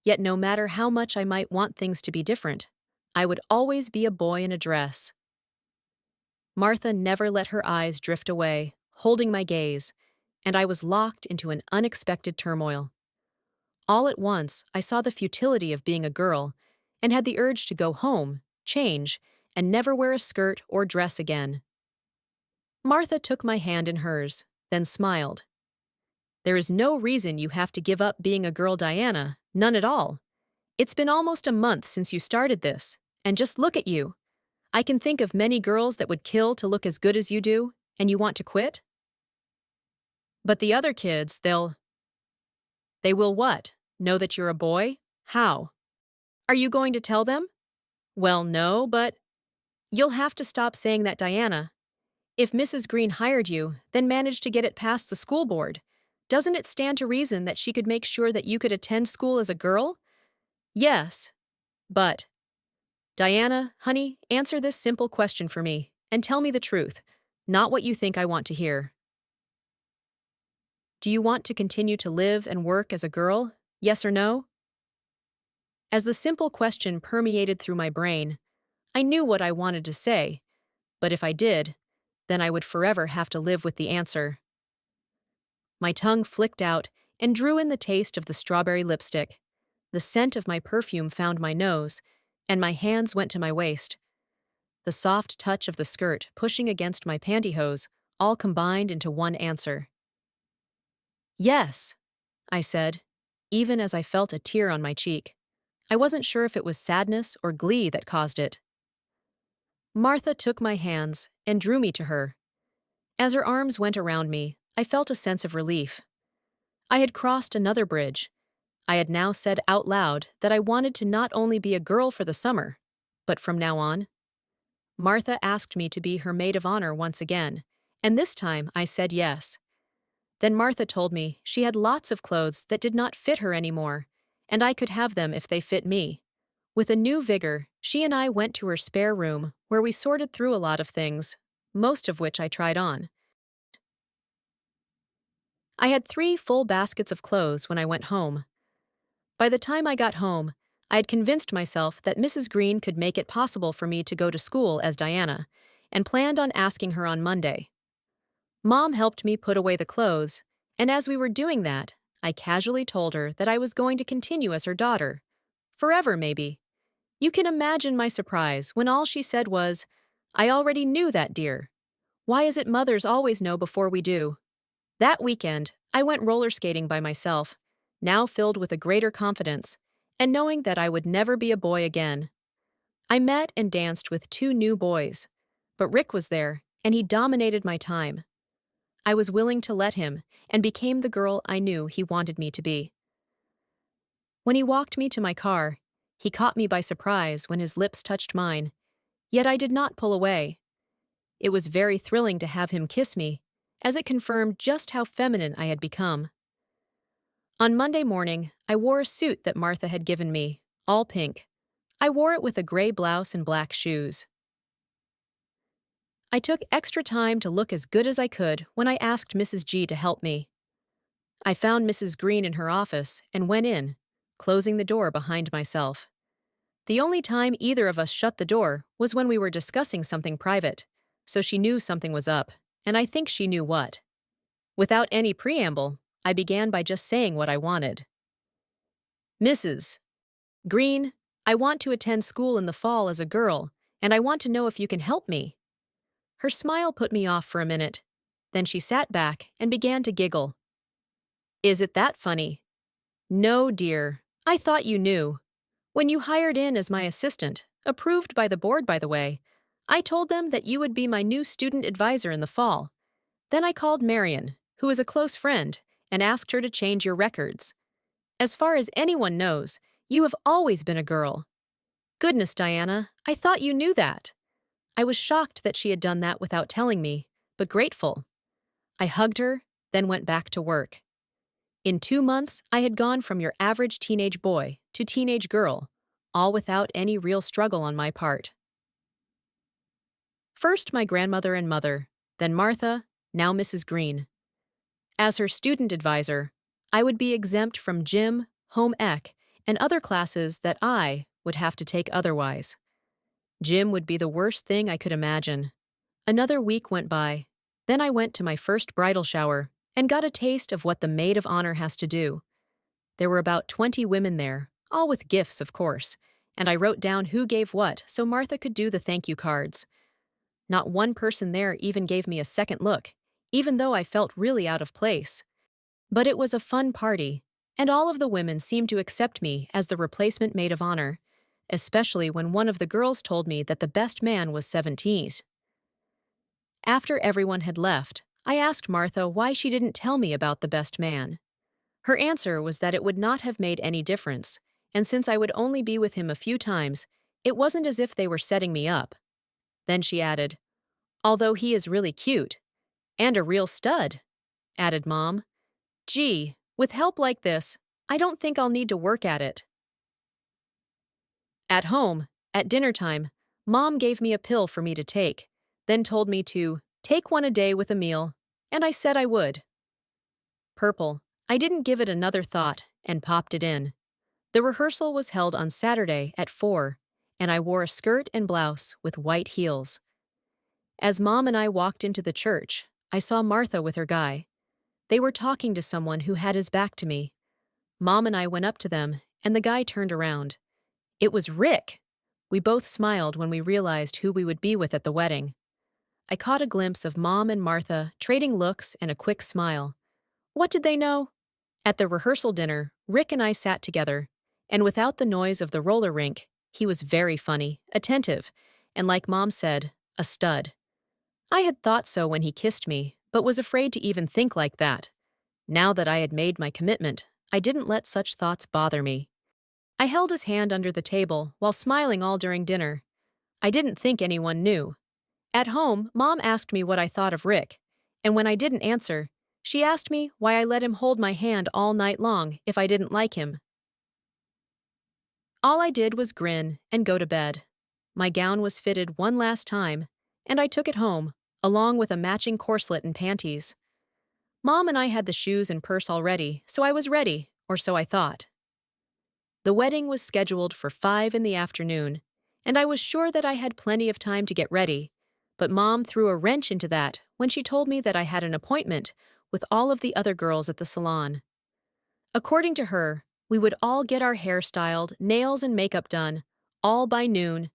Yet no matter how much I might want things to be different, I would always be a boy in a dress. Martha never let her eyes drift away, holding my gaze, and I was locked into an unexpected turmoil. All at once, I saw the futility of being a girl and had the urge to go home, change, and never wear a skirt or dress again. Martha took my hand in hers, then smiled. "There is no reason you have to give up being a girl, Diana, none at all. It's been almost a month since you started this, and just look at you. I can think of many girls that would kill to look as good as you do, and you want to quit? But the other kids, they will what? Know that you're a boy? How? Are you going to tell them? Well, no, but you'll have to stop saying that, Diana. If Mrs. Green hired you, then managed to get it past the school board, doesn't it stand to reason that she could make sure that you could attend school as a girl? Yes, but Diana, honey, answer this simple question for me, and tell me the truth, not what you think I want to hear. Do you want to continue to live and work as a girl? Yes or no?" As the simple question permeated through my brain, I knew what I wanted to say, but if I did, then I would forever have to live with the answer. My tongue flicked out and drew in the taste of the strawberry lipstick. The scent of my perfume found my nose, and my hands went to my waist. The soft touch of the skirt pushing against my pantyhose all combined into one answer. "Yes," I said, even as I felt a tear on my cheek. I wasn't sure if it was sadness or glee that caused it. Martha took my hands and drew me to her. As her arms went around me, I felt a sense of relief. I had crossed another bridge. I had now said out loud that I wanted to not only be a girl for the summer, but from now on. Martha asked me to be her maid of honor once again, and this time I said yes. Then Martha told me she had lots of clothes that did not fit her anymore, and I could have them if they fit me. With a new vigor, she and I went to her spare room where we sorted through a lot of things, most of which I tried on. I had 3 full baskets of clothes when I went home. By the time I got home, I had convinced myself that Mrs. Green could make it possible for me to go to school as Diana, and planned on asking her on Monday. Mom helped me put away the clothes, and as we were doing that, I casually told her that I was going to continue as her daughter. Forever, maybe. You can imagine my surprise when all she said was, "I already knew that, dear. Why is it mothers always know before we do?" That weekend, I went roller skating by myself, now filled with a greater confidence, and knowing that I would never be a boy again. I met and danced with 2 new boys, but Rick was there, and he dominated my time. I was willing to let him, and became the girl I knew he wanted me to be. When he walked me to my car, he caught me by surprise when his lips touched mine, yet I did not pull away. It was very thrilling to have him kiss me, as it confirmed just how feminine I had become. On Monday morning, I wore a suit that Martha had given me, all pink. I wore it with a gray blouse and black shoes. I took extra time to look as good as I could when I asked Mrs. G to help me. I found Mrs. Green in her office and went in, closing the door behind myself. The only time either of us shut the door was when we were discussing something private, so she knew something was up, and I think she knew what. Without any preamble, I began by just saying what I wanted. "Mrs. Green, I want to attend school in the fall as a girl, and I want to know if you can help me." Her smile put me off for a minute. Then she sat back and began to giggle. "Is it that funny?" "No, dear. I thought you knew. When you hired in as my assistant, approved by the board, by the way, I told them that you would be my new student advisor in the fall. Then I called Marion, who is a close friend, and asked her to change your records. As far as anyone knows, you have always been a girl. Goodness, Diana, I thought you knew that. I was shocked that she had done that without telling me, but grateful. I hugged her, then went back to work. In 2 months, I had gone from your average teenage boy to teenage girl, all without any real struggle on my part. First my grandmother and mother, then Martha, now Mrs. Green. As her student advisor, I would be exempt from gym, home ec, and other classes that I would have to take otherwise. Gym would be the worst thing I could imagine. Another week went by. Then I went to my first bridal shower and got a taste of what the maid of honor has to do. There were about 20 women there, all with gifts, of course, and I wrote down who gave what so Martha could do the thank you cards. Not one person there even gave me a second look, even though I felt really out of place. But it was a fun party, and all of the women seemed to accept me as the replacement maid of honor, especially when one of the girls told me that the best man was 17. After everyone had left, I asked Martha why she didn't tell me about the best man. Her answer was that it would not have made any difference, and since I would only be with him a few times, it wasn't as if they were setting me up. Then she added, "Although he is really cute. And a real stud," added Mom. "Gee, with help like this, I don't think I'll need to work at it." At home, at dinner time, Mom gave me a pill for me to take, then told me to take one a day with a meal, and I said I would. Purple. I didn't give it another thought and popped it in. The rehearsal was held on Saturday at 4, and I wore a skirt and blouse with white heels. As Mom and I walked into the church, I saw Martha with her guy. They were talking to someone who had his back to me. Mom and I went up to them, and the guy turned around. It was Rick! We both smiled when we realized who we would be with at the wedding. I caught a glimpse of Mom and Martha trading looks and a quick smile. What did they know? At the rehearsal dinner, Rick and I sat together, and without the noise of the roller rink, he was very funny, attentive, and like Mom said, a stud. I had thought so when he kissed me, but was afraid to even think like that. Now that I had made my commitment, I didn't let such thoughts bother me. I held his hand under the table while smiling all during dinner. I didn't think anyone knew. At home, Mom asked me what I thought of Rick, and when I didn't answer, she asked me why I let him hold my hand all night long if I didn't like him. All I did was grin and go to bed. My gown was fitted one last time, and I took it home, along with a matching corselet and panties. Mom and I had the shoes and purse already, so I was ready, or so I thought. The wedding was scheduled for 5 in the afternoon, and I was sure that I had plenty of time to get ready, but Mom threw a wrench into that when she told me that I had an appointment with all of the other girls at the salon. According to her, we would all get our hair styled, nails and makeup done, all by noon.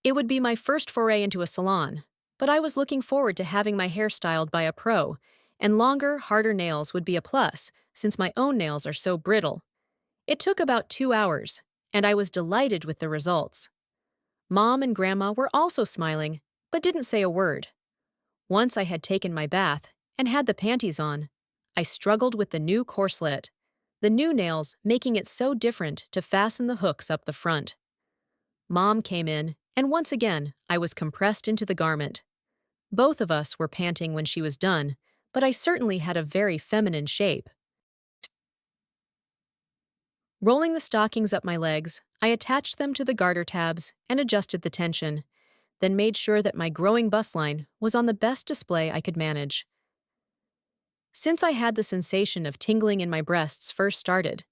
It would be my first foray into a salon, but I was looking forward to having my hair styled by a pro, and longer, harder nails would be a plus since my own nails are so brittle. It took about 2 hours, and I was delighted with the results. Mom and Grandma were also smiling, but didn't say a word. Once I had taken my bath and had the panties on, I struggled with the new corselet, the new nails making it so different to fasten the hooks up the front. Mom came in, and once again, I was compressed into the garment. Both of us were panting when she was done, but I certainly had a very feminine shape. Rolling the stockings up my legs, I attached them to the garter tabs and adjusted the tension, then made sure that my growing bust line was on the best display I could manage. Since I had the sensation of tingling in my breasts first started,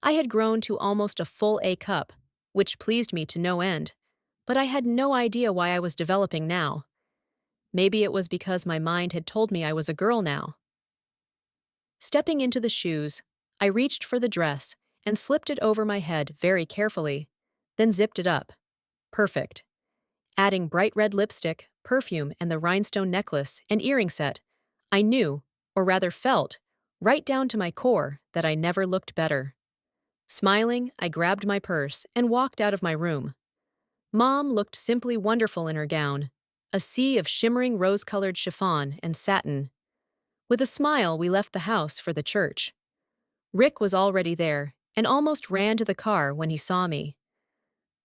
I had grown to almost a full A cup, which pleased me to no end, but I had no idea why I was developing now. Maybe it was because my mind had told me I was a girl now. Stepping into the shoes, I reached for the dress and slipped it over my head very carefully, then zipped it up. Perfect. Adding bright red lipstick, perfume, and the rhinestone necklace and earring set, I knew, or rather felt, right down to my core that I never looked better. Smiling, I grabbed my purse and walked out of my room. Mom looked simply wonderful in her gown, a sea of shimmering rose-colored chiffon and satin. With a smile, we left the house for the church. Rick was already there and almost ran to the car when he saw me.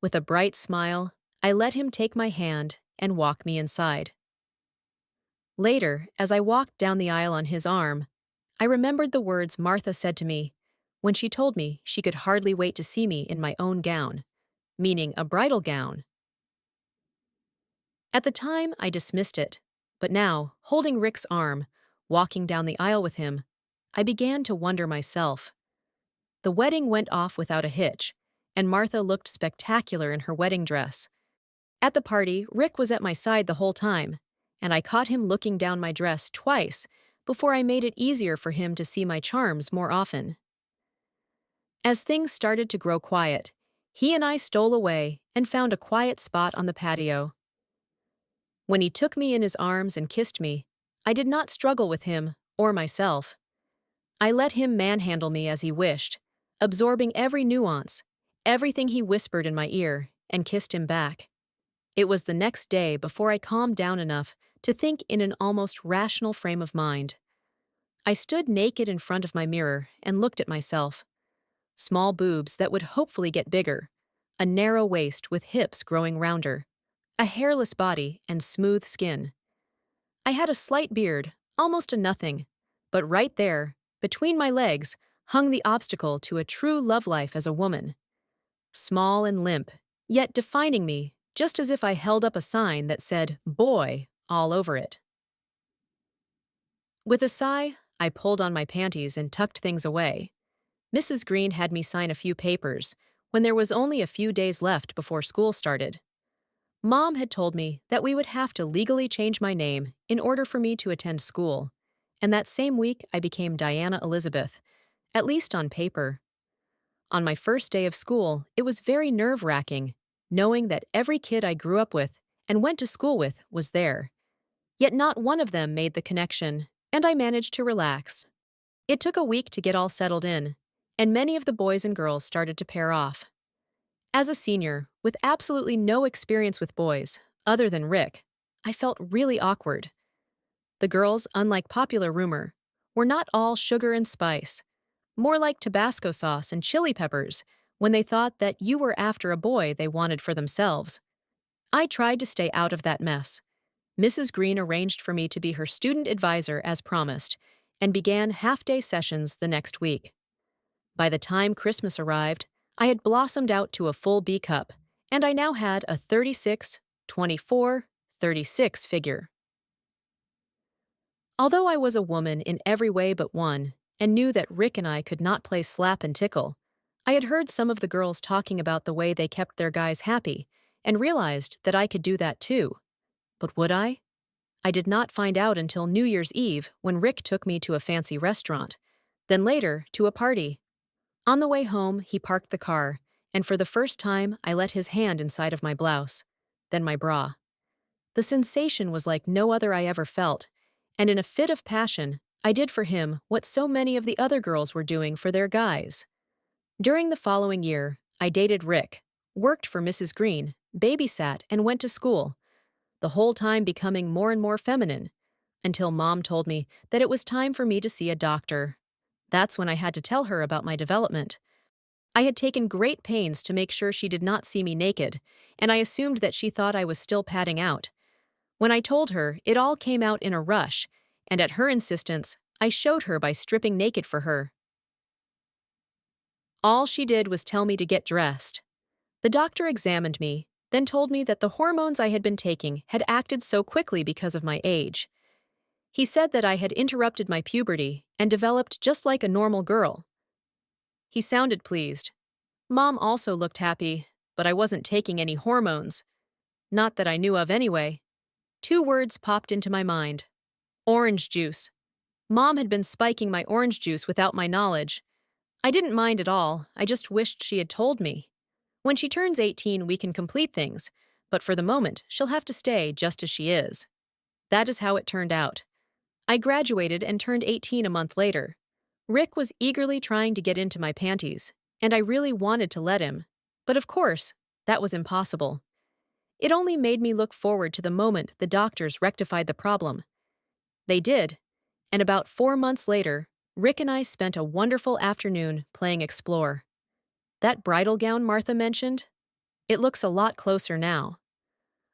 With a bright smile, I let him take my hand and walk me inside. Later, as I walked down the aisle on his arm, I remembered the words Martha said to me when she told me she could hardly wait to see me in my own gown, meaning a bridal gown. At the time, I dismissed it, but now, holding Rick's arm, walking down the aisle with him, I began to wonder myself. The wedding went off without a hitch, and Martha looked spectacular in her wedding dress. At the party, Rick was at my side the whole time, and I caught him looking down my dress twice before I made it easier for him to see my charms more often. As things started to grow quiet, he and I stole away and found a quiet spot on the patio. When he took me in his arms and kissed me, I did not struggle with him or myself. I let him manhandle me as he wished, absorbing every nuance, everything he whispered in my ear, and kissed him back. It was the next day before I calmed down enough to think in an almost rational frame of mind. I stood naked in front of my mirror and looked at myself. Small boobs that would hopefully get bigger, a narrow waist with hips growing rounder, a hairless body and smooth skin. I had a slight beard, almost a nothing, but right there, between my legs, hung the obstacle to a true love life as a woman. Small and limp, yet defining me, just as if I held up a sign that said, "Boy," all over it. With a sigh, I pulled on my panties and tucked things away. Mrs. Green had me sign a few papers when there was only a few days left before school started. Mom had told me that we would have to legally change my name in order for me to attend school, and that same week I became Diana Elizabeth, at least on paper. On my first day of school, it was very nerve-wracking, knowing that every kid I grew up with and went to school with was there. Yet not one of them made the connection, and I managed to relax. It took a week to get all settled in, and many of the boys and girls started to pair off. As a senior, with absolutely no experience with boys, other than Rick, I felt really awkward. The girls, unlike popular rumor, were not all sugar and spice, more like Tabasco sauce and chili peppers when they thought that you were after a boy they wanted for themselves. I tried to stay out of that mess. Mrs. Green arranged for me to be her student advisor as promised, and began half-day sessions the next week. By the time Christmas arrived, I had blossomed out to a full B cup, and I now had a 36, 24, 36 figure. Although I was a woman in every way but one, and knew that Rick and I could not play slap and tickle, I had heard some of the girls talking about the way they kept their guys happy, and realized that I could do that too. But would I? I did not find out until New Year's Eve when Rick took me to a fancy restaurant, then later to a party. On the way home, he parked the car, and for the first time, I let his hand inside of my blouse, then my bra. The sensation was like no other I ever felt, and in a fit of passion, I did for him what so many of the other girls were doing for their guys. During the following year, I dated Rick, worked for Mrs. Green, babysat, and went to school, the whole time becoming more and more feminine, until Mom told me that it was time for me to see a doctor. That's when I had to tell her about my development. I had taken great pains to make sure she did not see me naked, and I assumed that she thought I was still padding out. When I told her, it all came out in a rush, and at her insistence, I showed her by stripping naked for her. All she did was tell me to get dressed. The doctor examined me, then told me that the hormones I had been taking had acted so quickly because of my age. He said that I had interrupted my puberty and developed just like a normal girl. He sounded pleased. Mom also looked happy, but I wasn't taking any hormones. Not that I knew of anyway. 2 words popped into my mind. Orange juice. Mom had been spiking my orange juice without my knowledge. I didn't mind at all, I just wished she had told me. When she turns 18, we can complete things, but for the moment, she'll have to stay just as she is. That is how it turned out. I graduated and turned 18 a month later. Rick was eagerly trying to get into my panties, and I really wanted to let him. But of course, that was impossible. It only made me look forward to the moment the doctors rectified the problem. They did, and about 4 months later, Rick and I spent a wonderful afternoon playing Explore. That bridal gown Martha mentioned? It looks a lot closer now.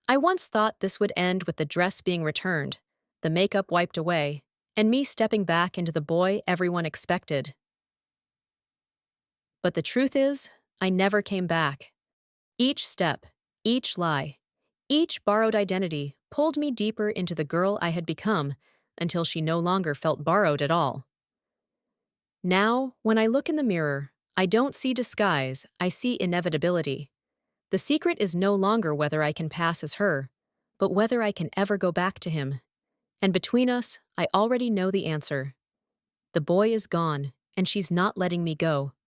I once thought this would end with the dress being returned, the makeup wiped away, and me stepping back into the boy everyone expected. But the truth is, I never came back. Each step, each lie, each borrowed identity pulled me deeper into the girl I had become until she no longer felt borrowed at all. Now, when I look in the mirror, I don't see disguise, I see inevitability. The secret is no longer whether I can pass as her, but whether I can ever go back to him. And between us, I already know the answer. The boy is gone, and she's not letting me go.